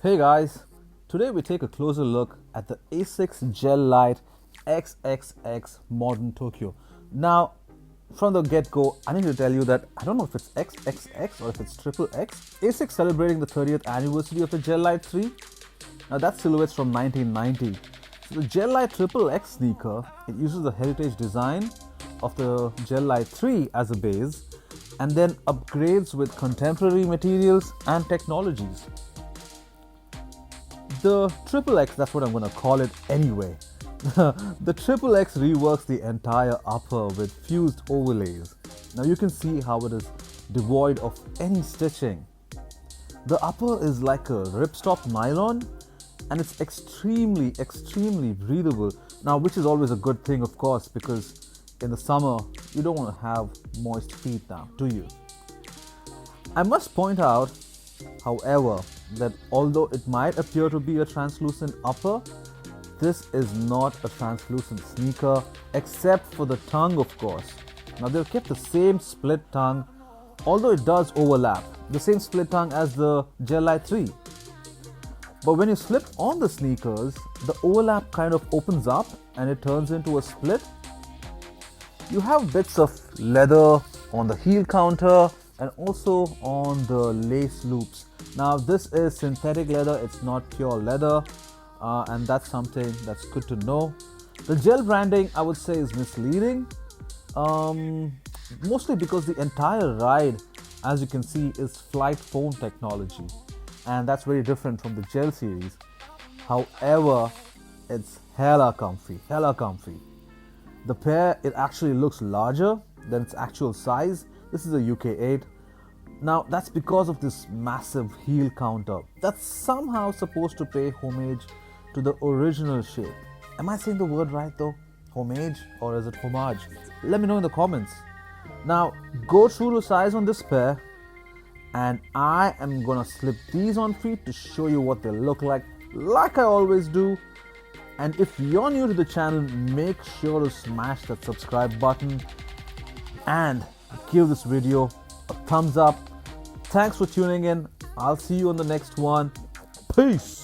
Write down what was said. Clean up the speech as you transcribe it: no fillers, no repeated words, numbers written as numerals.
Hey guys, today we take a closer look at the ASICS GEL LYTE XXX Modern Tokyo. Now, from the get-go, I need to tell you that I don't know if it's XXX or if it's XXX. ASICS celebrating the 30th anniversary of the GEL LYTE 3. Now that silhouette's from 1990. So the GEL LYTE XXX sneaker, it uses the heritage design of the GEL LYTE 3 as a base and then upgrades with contemporary materials and technologies. The XXX, that's what I'm going to call it anyway. The XXX reworks the entire upper with fused overlays. Now you can see how it is devoid of any stitching. The upper is like a ripstop nylon and it's extremely breathable. Now, which is always a good thing, of course, because in the summer you don't want to have moist feet now, do you? I must point out, however, that although it might appear to be a translucent upper, this is not a translucent sneaker except for the tongue, of course. Now they've kept the same split tongue, although it does overlap, the same split tongue as the GEL LYTE 3. But when you slip on the sneakers, the overlap kind of opens up and it turns into a split. You have bits of leather on the heel counter and also on the lace loops. Now this is synthetic leather, it's not pure leather, and that's something that's good to know. The gel branding, I would say, is misleading, mostly because the entire ride, as you can see, is flight foam technology, and that's very different from the gel series. However, it's hella comfy. The pair, it actually looks larger than its actual size. This is a UK 8. Now that's because of this massive heel counter that's somehow supposed to pay homage to the original shape. Am I saying the word right though? Homage, or is it homage? Let me know in the comments. Now go true to size on this pair, and I am gonna slip these on feet to show you what they look like I always do. And if you're new to the channel, make sure to smash that subscribe button and give this video a thumbs up. Thanks for tuning in. I'll see you on the next one. Peace.